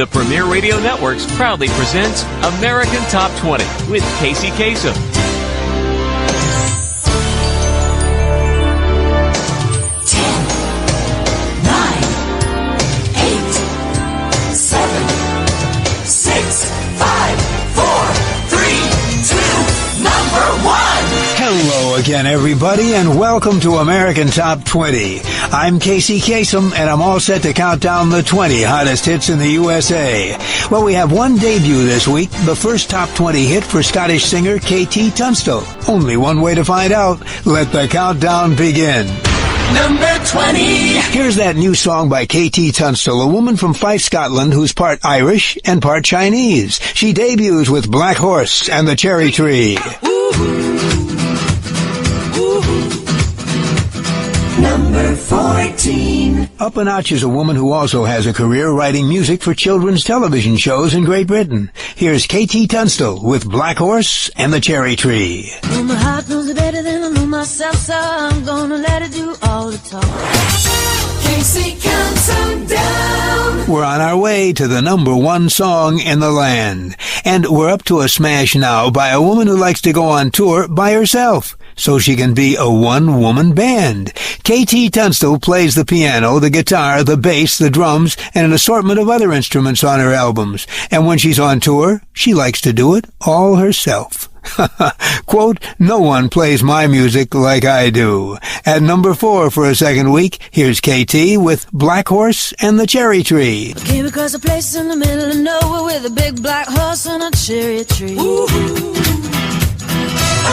The Premier Radio Networks proudly presents American Top 20 with Kasem. 10, 9, 8, 7, 6, 5, 4, 3, 2, number 1. Hello again, everybody, and welcome to American Top 20. I'm Kasem, and I'm all set to count down the 20 hottest hits in the USA. Well, we have one debut this week, the first Top 20 hit for Scottish singer KT Tunstall. Only one way to find out. Let the countdown begin. Number 20. Here's that new song by KT Tunstall, a woman from Fife, Scotland, who's part Irish and part Chinese. She debuts with Black Horse and the Cherry Tree. Number 14. Up a notch is a woman who also has a career writing music for children's television shows in Great Britain. Here's KT Tunstall with Black Horse and the Cherry Tree. Well, my heart knows it better than I know myself, so I'm gonna let it do all the talk. Casey counts them down. We're on our way to the number one song in the land. And we're up to a smash now by a woman who likes to go on tour by herself, so she can be a one-woman band. KT Tunstall plays the piano, the guitar, the bass, the drums, and an assortment of other instruments on her albums. And when she's on tour, she likes to do it all herself. Quote, "No one plays my music like I do." At number 4 for a second week, here's KT with Black Horse and the Cherry Tree. I came across a place in the middle of nowhere with a big black horse and a cherry tree.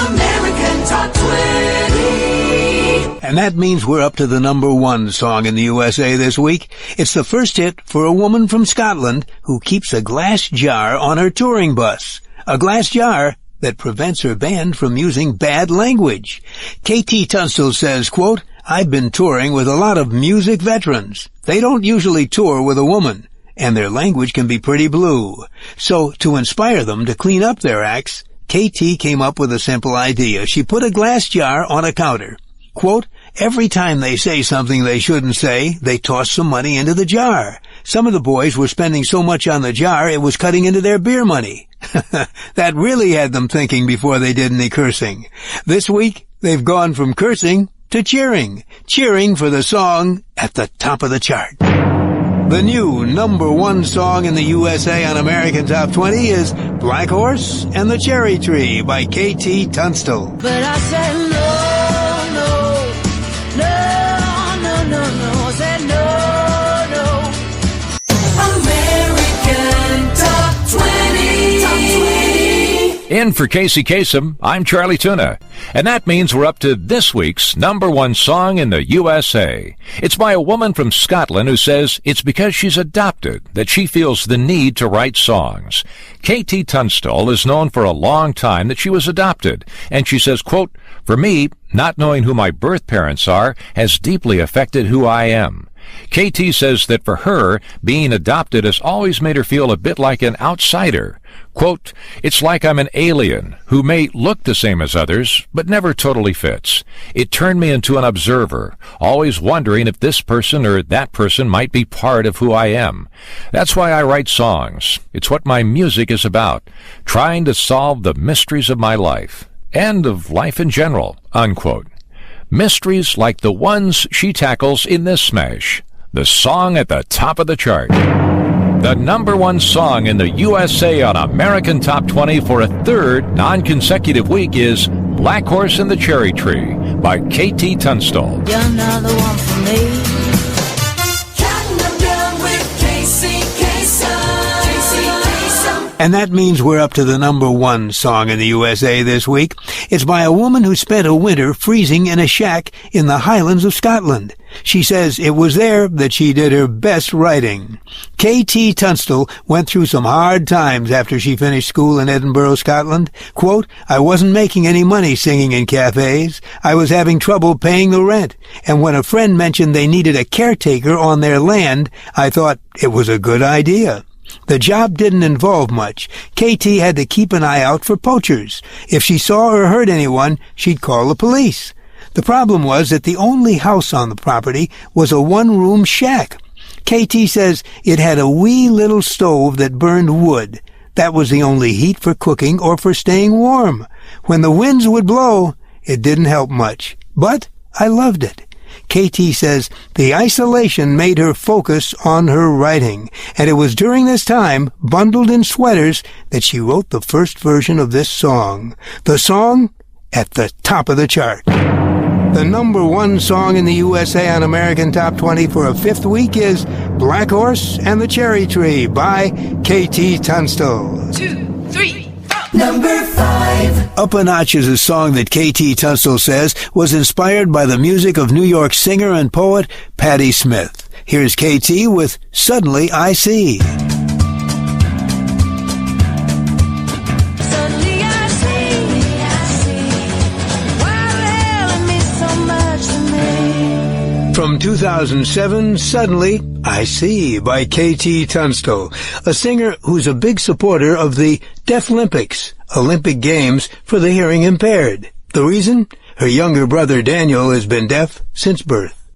American Top 20. And that means we're up to the number 1 song in the USA this week. It's the first hit for a woman from Scotland who keeps a glass jar on her touring bus. A glass jar that prevents her band from using bad language. KT Tunstall says, quote, "I've been touring with a lot of music veterans. They don't usually tour with a woman, and their language can be pretty blue. So to inspire them to clean up their acts, KT came up with a simple idea. She put a glass jar on a counter. Quote, every time they say something they shouldn't say, they toss some money into the jar. Some of the boys were spending so much on the jar, it was cutting into their beer money." That really had them thinking before they did any cursing. This week, they've gone from cursing to cheering. Cheering for the song at the top of the chart. The new number 1 song in the USA on American Top 20 is Black Horse and the Cherry Tree by KT Tunstall. But I said no, no, no, no, no, no. I said no, no. American Top 20. Top 20. In for Kasem, I'm Charlie Tuna. And that means we're up to this week's number 1 song in the USA. It's by a woman from Scotland who says it's because she's adopted that she feels the need to write songs. KT Tunstall is known for a long time that she was adopted. And she says, quote, "For me, not knowing who my birth parents are has deeply affected who I am." KT says that for her, being adopted has always made her feel a bit like an outsider. Quote, "It's like I'm an alien who may look the same as others, but never totally fits. It turned me into an observer, always wondering if this person or that person might be part of who I am. That's why I write songs. It's what my music is about, trying to solve the mysteries of my life, and of life in general," unquote. Mysteries like the ones she tackles in this smash, the song at the top of the chart. The number 1 song in the USA on American Top 20 for a third non-consecutive week is Black Horse and the Cherry Tree by KT Tunstall. You're another one for me. Counting them down with Casey Kasem. And that means we're up to the number 1 song in the USA this week. It's by a woman who spent a winter freezing in a shack in the Highlands of Scotland. She says it was there that she did her best writing. KT Tunstall went through some hard times after she finished school in Edinburgh, Scotland. Quote, "I wasn't making any money singing in cafes. I was having trouble paying the rent. And when a friend mentioned they needed a caretaker on their land, I thought it was a good idea. The job didn't involve much. KT had to keep an eye out for poachers. If she saw or heard anyone, she'd call the police. The problem was that the only house on the property was a one-room shack. KT says it had a wee little stove that burned wood. That was the only heat for cooking or for staying warm. When the winds would blow, it didn't help much. But I loved it. KT says the isolation made her focus on her writing, and it was during this time, bundled in sweaters, that she wrote the first version of this song. The song at the top of the chart. The number one song in the USA on American Top 20 for a fifth week is Black Horse and the Cherry Tree by KT Tunstall. 2, 3, 4. Number 5. Up a Notch is a song that KT Tunstall says was inspired by the music of New York singer and poet Patti Smith. Here's KT with Suddenly I See. From 2007, Suddenly I See by KT Tunstall, a singer who's a big supporter of the Deaflympics, Olympic Games for the hearing impaired. The reason? Her younger brother Daniel has been deaf since birth.